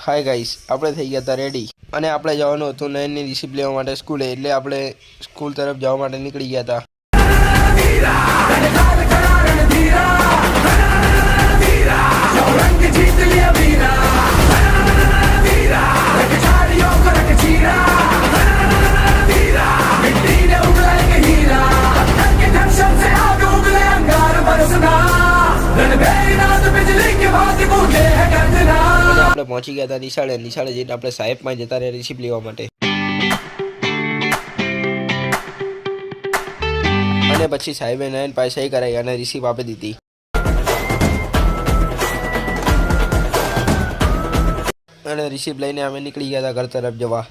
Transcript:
Hi guys, આપણે થઈ ગયા હતા રેડી અને આપણે જવાનું હતું નયનની રિસીપ લેવા માટે સ્કૂલે, એટલે આપણે સ્કૂલ તરફ જવા માટે નીકળી ગયા હતા. આપણે પહોંચી ગયા હતા નિશાળે જઈને આપણે સાહેબ માં જતા રહ્યા રિસીપ લેવા માટે. અને પછી સાહેબે નયન પાસે સહી કરાવી અને રિસીપ આપી દીધી. અને રિસીપ લઈને અમે નીકળી ગયા હતા ઘર તરફ જવા.